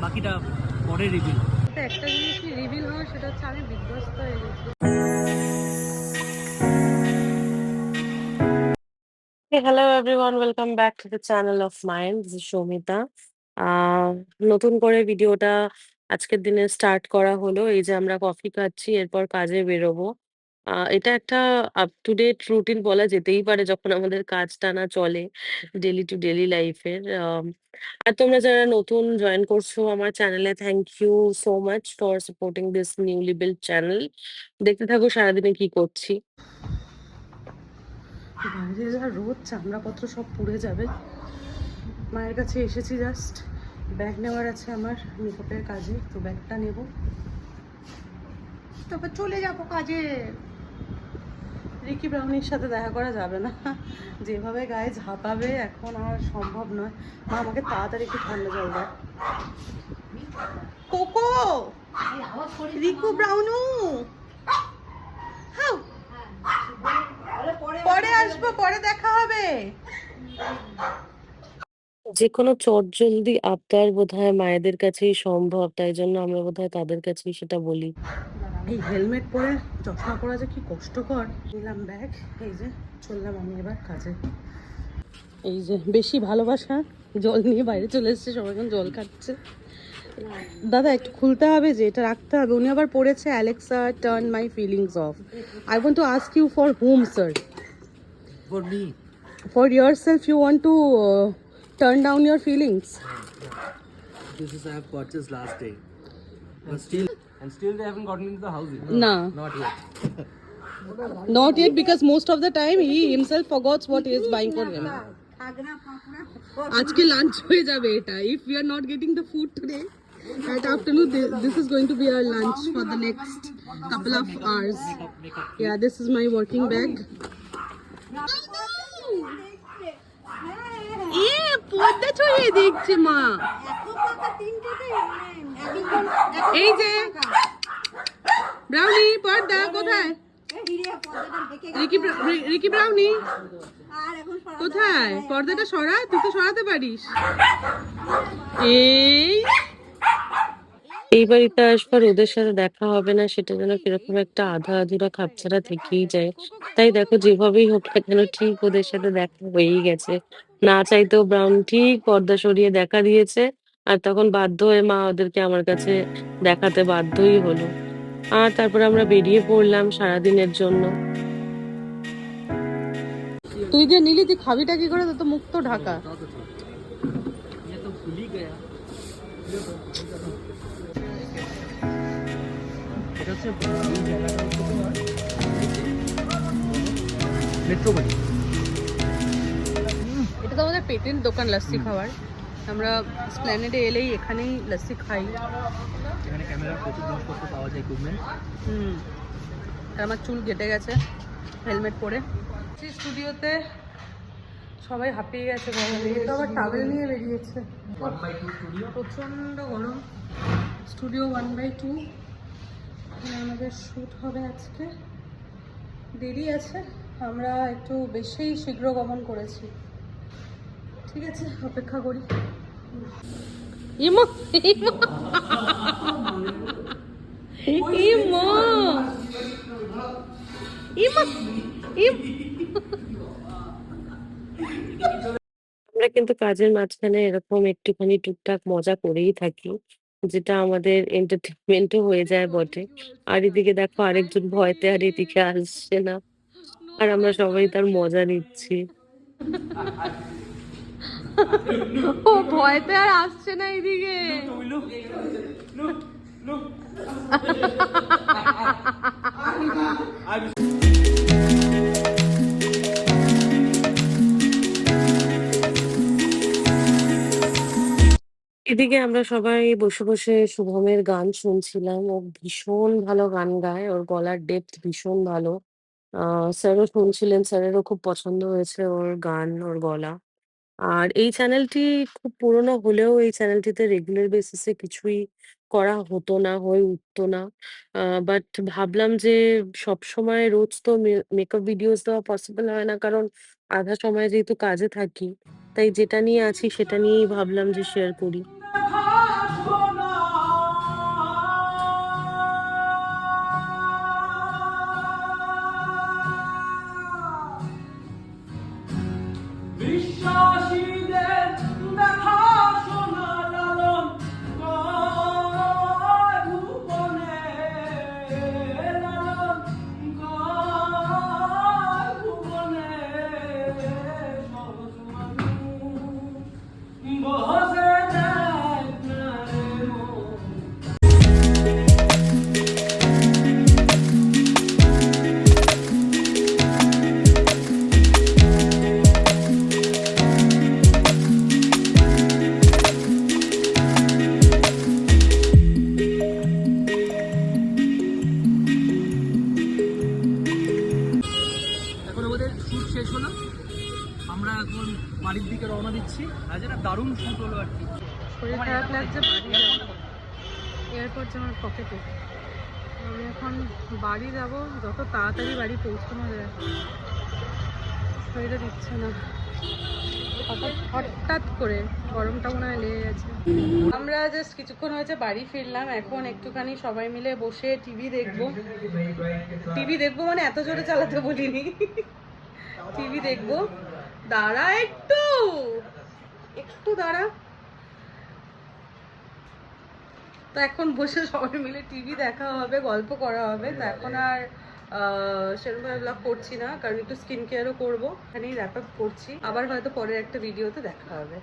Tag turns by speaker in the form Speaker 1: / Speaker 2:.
Speaker 1: বাকিটা পরে রিভিল।
Speaker 2: একটা জিনিসই রিভিল হয়, সেটা হচ্ছে আমি বিধ্বস্ত হয়ে গেছি। Hey, hello everyone, welcome back to the channel of mine. This is Shomita. আহ নতুন করে ভিডিওটা আজকের দিনে স্টার্ট করা হলো। এই যে আমরা কফি খাচ্ছি, এরপর কাজে বেরোবো। এটা একটা আপ টু ডেট রুটিন বলা যেতেই পারে যখন আমাদের কাজটা না চলে ডেলি টু ডেলি লাইফের। আর তোমরা যারা নতুন জয়েন করছো আমার চ্যানেলে, thank you so much for supporting this newly build channel. দেখতে থাকো সারাদিনে কি করছি। বাইরে যা রোদ, চামড়াপত্র সব পুড়ে যাবে। মায়ের কাছে এসেছি, জাস্ট ব্যাগ নেওয়ার আছে আমার মেকআপের কাজে, তো ব্যাগটা নেব, তারপর চলে যাবো কাজে। রিকি ব্রাউনির সাথে দেখা করা যাবে না, যেভাবে গায়ে ঝাঁপাবে এখন আর সম্ভব নয়। মা আমাকে তাড়াতাড়ি একটু ঠান্ডা জল দেয়। কোকো, রিকু ব্রাউনু, হাউ, পরে আসবো, পরে দেখা হবে। যে কোনো চটজলদি আবদার বোধহয় মায়েদের কাছেই সম্ভব, তাই জন্য আমরা বোধহয় তাদের কাছেই সেটা বলি। এই হেলমেট পরে চশমা পরা যে কি কষ্টকর। নিলাম ব্যাগ, এই যে চললাম আমি এবার কাজে। এই যে বেশি ভালোবাসা, জল নিয়ে বাইরে চলে এসছে, সবাই এখন জল খাচ্ছে। দাদা একটু খুলতে হবে, যে এটা রাখতে হবে। উনি আবার পড়েছে Alexa turn my feelings off. I want to ask you for hmm sir?
Speaker 1: For me.
Speaker 2: For yourself you want to turn down your feelings?
Speaker 1: This is I have purchased last day, but still they haven't gotten into the house yet.
Speaker 2: No.
Speaker 1: Not yet.
Speaker 2: Not yet, because most of the time he himself forgets what he is buying for him. আজকে lunch হয়ে যাবে এটা, if we are not getting the food today at afternoon, this is going to be our lunch for the next couple of hours. Yeah, this is my working bag. এ পর্দা ছড়িয়ে দেখছে মা। এই যে ব্রাউনি, পর্দা কোথায়? রিকি ব্রাউনি কোথায়? পর্দাটা সরা, তুই তো সরাতে পারিস। এই বাড়িতে আসবার ওদের সাথে দেখা হবে না, সেটা যেন কিরকম একটা আধা আধুরা খাপছাড়া থেকেই যায়। তাই দেখো যেভাবেই হোক না কেন ঠিক ওদের সাথে দেখা হয়েই গেছে। না চাইতেও ব্রাউন ঠিক পর্দা সরিয়ে দেখা দিয়েছে, আর তখন বাধ্য হয়ে মা ওদেরকে আমার কাছে দেখাতে বাধ্যই হলো। আর তারপর আমরা বেরিয়ে পড়লাম সারাদিনের জন্য। তুই যে নিলি, তুই খাবিটা কি করে? তো মুখ তো ঢাকা। এটা তো আমাদের পেটেন্ট দোকান লস্যি খাওয়ার। আমরা স্প্ল্যানেডে এলেই এখানেই লস্যি খাই।
Speaker 1: এখানে ক্যামেরার প্রচুর জিনিসপত্র পাওয়া যায়, ইকুইপমেন্ট।
Speaker 2: আর আমার চুল কেটে গেছে হেলমেট পরে। স্টুডিওতে সবাই হাঁপিয়ে গেছে গরমে, এটা আবার টাওয়েল নিয়ে বেরিয়েছে।
Speaker 1: 1/2 স্টুডিও,
Speaker 2: প্রচণ্ড গরম। স্টুডিও 1/2, আমাদের শ্যুট হবে আজকে। দেরি আছে, আমরা একটু বেশি শীঘ্র গমন করেছি। ঠিক আছে, অপেক্ষা করি। ইমা ইমা ইমা ইমা ইম। আমরা কিন্তু কাজের মাঝখানে এরকম একটুখানি টুকটাক মজা করেই থাকি, যেটা আমাদের এন্টারটেনমেন্টও হয়ে যায় বটে। আর এদিকে দেখো আরেকজন ভয়তে আর এদিকে আসছে না, আর আমরা সবাই তার মজা নিচ্ছি। ও ভয়তে আর আসছে না এদিকে। এদিকে আমরা সবাই বসে বসে শুভমের গান শুনছিলাম। ও ভীষণ ভালো গান গায়, ওর গলার ডেপথ ভীষণ ভালো। স্যারও শুনছিলেন, স্যারেরও খুব পছন্দ হয়েছে ওর গান, ওর গলা। আর এই চ্যানেলটি খুব পুরোনো হলেও এই চ্যানেলটিতে রেগুলার বেসিসে কিছুই করা হতো না, হয়ে উঠতো না। বাট ভাবলাম যে সবসময় রোজ তো মেকআপ ভিডিওস দেওয়া পসিবল হয় না, কারণ আধা সময় যেহেতু কাজে থাকি, তাই যেটা নিয়ে আছি সেটা নিয়েই ভাবলাম যে শেয়ার করি। শরীর খারাপ লাগছে, বাড়ি যাবো। এয়ারপোর্ট যে আমার পকেটে, আমি এখন বাড়ি যাব, যত তাড়াতাড়ি বাড়ি পৌঁছানো যায়। শরীরে দিচ্ছে না, হঠাৎ করে গরমটা মনে হয় লেগে গেছে। আমরা জাস্ট কিছুক্ষণ হয়েছে বাড়ি ফিরলাম, এখন একটুখানি সবাই মিলে বসে টিভি দেখবো। টিভি দেখবো মানে এত জোরে চালাতে বলিনি, টিভি দেখবো। দাঁড়া একটু, একটু দাঁড়া। তো এখন বসে সবাই মিলে টিভি দেখা হবে, গল্প করা হবে। তো এখন আর সেরকম ব্লগ করছি না, কারণ একটু স্কিন কেয়ারও করবো। এখানেই র্যাপ আপ করছি, আবার হয়তো পরের একটা ভিডিওতে দেখা হবে।